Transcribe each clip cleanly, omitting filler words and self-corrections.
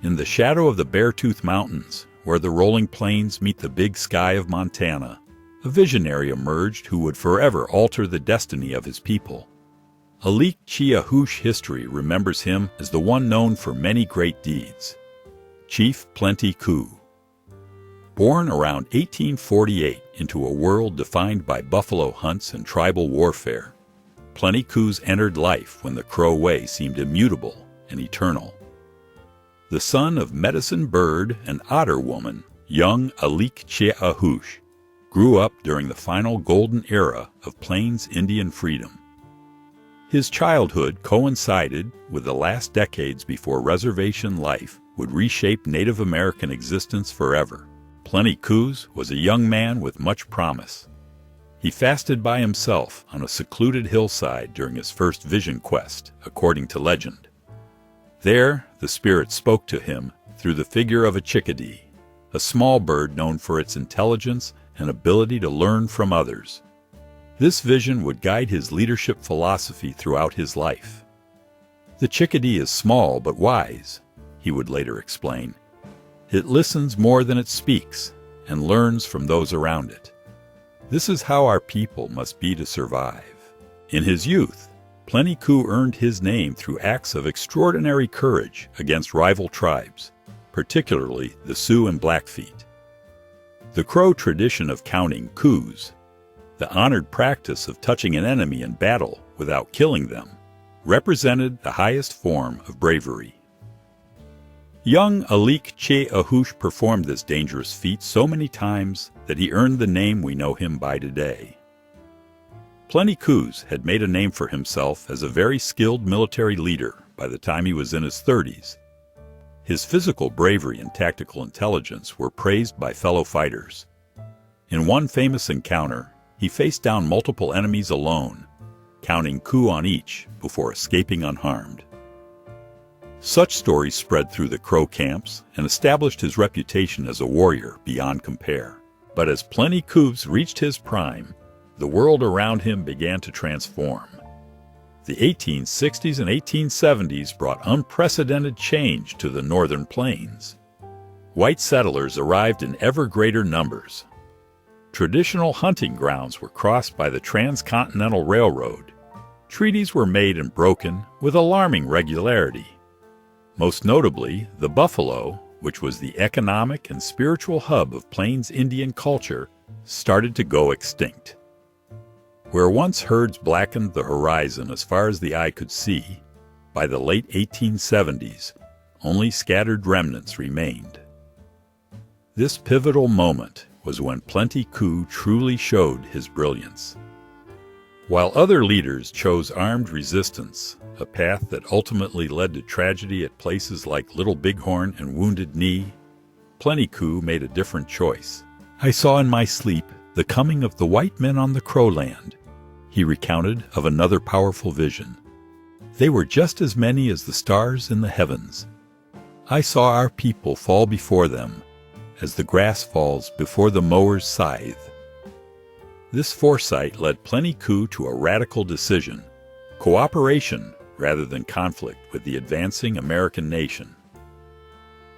In the shadow of the Beartooth Mountains, where the rolling plains meet the big sky of Montana, a visionary emerged who would forever alter the destiny of his people. Alik-Chiahoosh history remembers him as the one known for many great deeds, Chief Plenty Coups. Born around 1848 into a world defined by buffalo hunts and tribal warfare, Plenty Coups entered life when the Crow Way seemed immutable and eternal. The son of medicine bird and otter woman, young Alik-Chiahoosh grew up during the final golden era of Plains Indian freedom. His childhood coincided with the last decades before reservation life would reshape Native American existence forever. Plenty Coups was a young man with much promise. He fasted by himself on a secluded hillside during his first vision quest, according to legend. There, the spirit spoke to him through the figure of a chickadee, a small bird known for its intelligence and ability to learn from others. This vision would guide his leadership philosophy throughout his life. The chickadee is small but wise, he would later explain. It listens more than it speaks and learns from those around it. This is how our people must be to survive. In his youth, Plenty Coups earned his name through acts of extraordinary courage against rival tribes, particularly the Sioux and Blackfeet. The Crow tradition of counting coups, the honored practice of touching an enemy in battle without killing them, represented the highest form of bravery. Young Alik-Chiahoosh performed this dangerous feat so many times that he earned the name we know him by today. Plenty Coups had made a name for himself as a very skilled military leader by the time he was in his 30s. His physical bravery and tactical intelligence were praised by fellow fighters. In one famous encounter, he faced down multiple enemies alone, counting coup on each before escaping unharmed. Such stories spread through the Crow camps and established his reputation as a warrior beyond compare. But as Plenty Coups reached his prime, the world around him began to transform. The 1860s and 1870s brought unprecedented change to the northern plains. White settlers arrived in ever greater numbers. Traditional hunting grounds were crossed by the Transcontinental Railroad. Treaties were made and broken with alarming regularity. Most notably, the buffalo, which was the economic and spiritual hub of Plains Indian culture, started to go extinct. Where once herds blackened the horizon as far as the eye could see, by the late 1870s, only scattered remnants remained. This pivotal moment was when Plenty Coups truly showed his brilliance. While other leaders chose armed resistance, a path that ultimately led to tragedy at places like Little Bighorn and Wounded Knee, Plenty Coups made a different choice. "I saw in my sleep the coming of the white men on the Crowland," he recounted of another powerful vision. "They were just as many as the stars in the heavens. I saw our people fall before them, as the grass falls before the mower's scythe." This foresight led Plenty Coups to a radical decision: cooperation rather than conflict with the advancing American nation.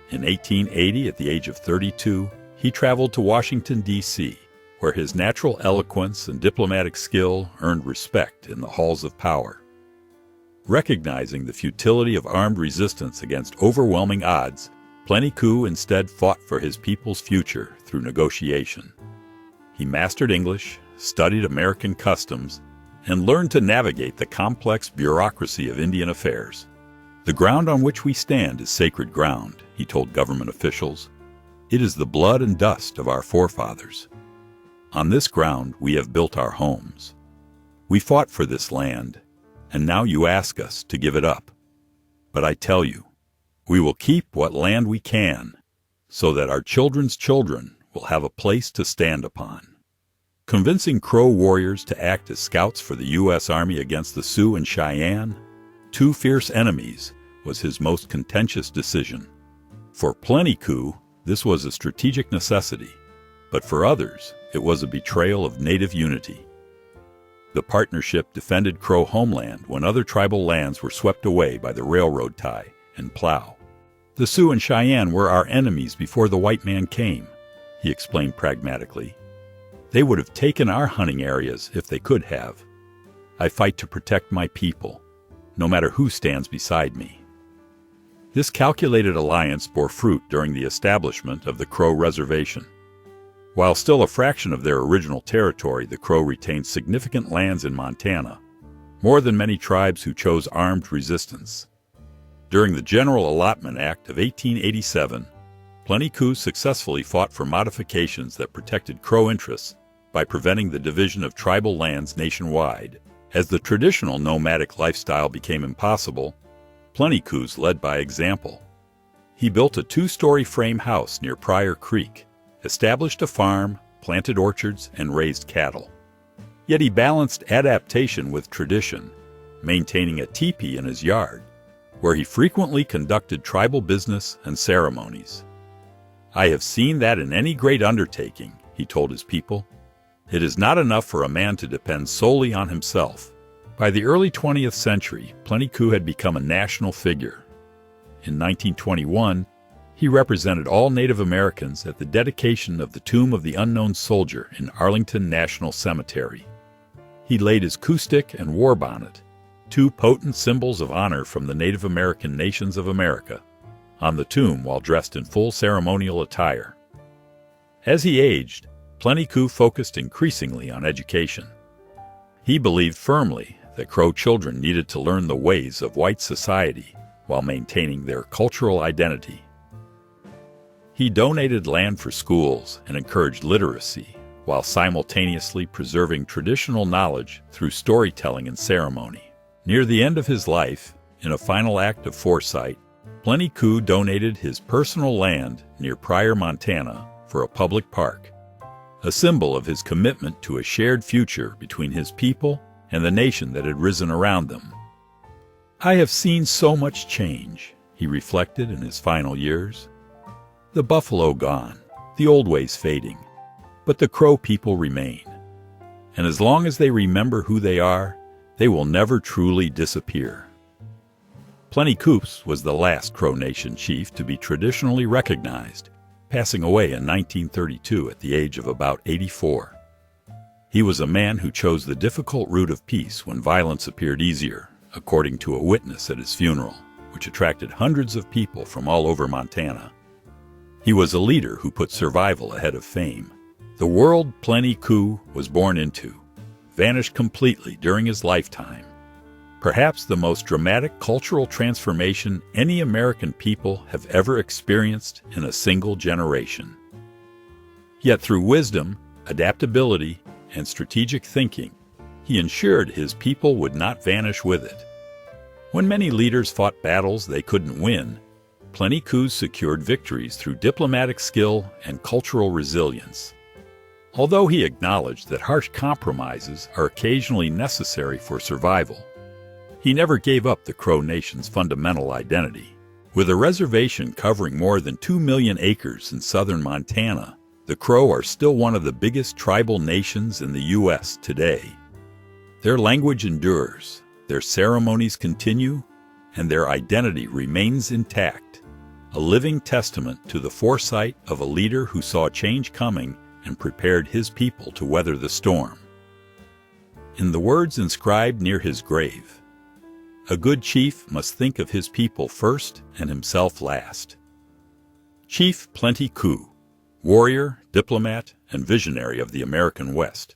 In 1880, at the age of 32, he traveled to Washington, D.C., where his natural eloquence and diplomatic skill earned respect in the halls of power. Recognizing the futility of armed resistance against overwhelming odds, Plenty Coups instead fought for his people's future through negotiation. He mastered English, studied American customs, and learned to navigate the complex bureaucracy of Indian affairs. "The ground on which we stand is sacred ground," he told government officials. "It is the blood and dust of our forefathers. On this ground we have built our homes. We fought for this land, and now you ask us to give it up. But I tell you, we will keep what land we can, so that our children's children will have a place to stand upon." Convincing Crow warriors to act as scouts for the U.S. Army against the Sioux and Cheyenne, two fierce enemies, was his most contentious decision. For Plenty Coups, this was a strategic necessity, but for others, it was a betrayal of Native unity. The partnership defended Crow homeland when other tribal lands were swept away by the railroad tie and plow. The Sioux and Cheyenne were our enemies before the white man came, he explained pragmatically. They would have taken our hunting areas if they could have. I fight to protect my people, no matter who stands beside me. This calculated alliance bore fruit during the establishment of the Crow Reservation. While still a fraction of their original territory, the Crow retained significant lands in Montana, more than many tribes who chose armed resistance. During the General Allotment Act of 1887, Plenty Coups successfully fought for modifications that protected Crow interests by preventing the division of tribal lands nationwide. As the traditional nomadic lifestyle became impossible, Plenty Coups led by example. He built a 2-story frame house near Pryor Creek, established a farm, planted orchards, and raised cattle. Yet he balanced adaptation with tradition, maintaining a teepee in his yard, where he frequently conducted tribal business and ceremonies. I have seen that in any great undertaking, he told his people. It is not enough for a man to depend solely on himself. By the early 20th century, Plenty Coups had become a national figure. In 1921, he represented all Native Americans at the dedication of the Tomb of the Unknown Soldier in Arlington National Cemetery. He laid his coup stick and war bonnet, 2 potent symbols of honor from the Native American nations of America, on the tomb while dressed in full ceremonial attire. As he aged, Plenty Coups focused increasingly on education. He believed firmly that Crow children needed to learn the ways of white society while maintaining their cultural identity. He donated land for schools and encouraged literacy, while simultaneously preserving traditional knowledge through storytelling and ceremony. Near the end of his life, in a final act of foresight, Plenty Coups donated his personal land near Pryor, Montana, for a public park, a symbol of his commitment to a shared future between his people and the nation that had risen around them. I have seen so much change, he reflected in his final years. The buffalo gone, the old ways fading, but the Crow people remain. And as long as they remember who they are, they will never truly disappear. Plenty Coups was the last Crow Nation chief to be traditionally recognized, passing away in 1932 at the age of about 84. He was a man who chose the difficult route of peace when violence appeared easier, according to a witness at his funeral, which attracted hundreds of people from all over Montana. He was a leader who put survival ahead of fame. The world Plenty Coups was born into vanished completely during his lifetime. Perhaps the most dramatic cultural transformation any American people have ever experienced in a single generation. Yet through wisdom, adaptability, and strategic thinking, he ensured his people would not vanish with it. When many leaders fought battles they couldn't win, Plenty Coups secured victories through diplomatic skill and cultural resilience. Although he acknowledged that harsh compromises are occasionally necessary for survival, he never gave up the Crow Nation's fundamental identity. With a reservation covering more than 2 million acres in southern Montana, the Crow are still one of the biggest tribal nations in the U.S. today. Their language endures, their ceremonies continue, and their identity remains intact, a living testament to the foresight of a leader who saw change coming and prepared his people to weather the storm. In the words inscribed near his grave, "A good chief must think of his people first and himself last." Chief Plenty Coups, warrior, diplomat, and visionary of the American West,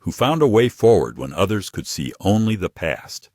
who found a way forward when others could see only the past.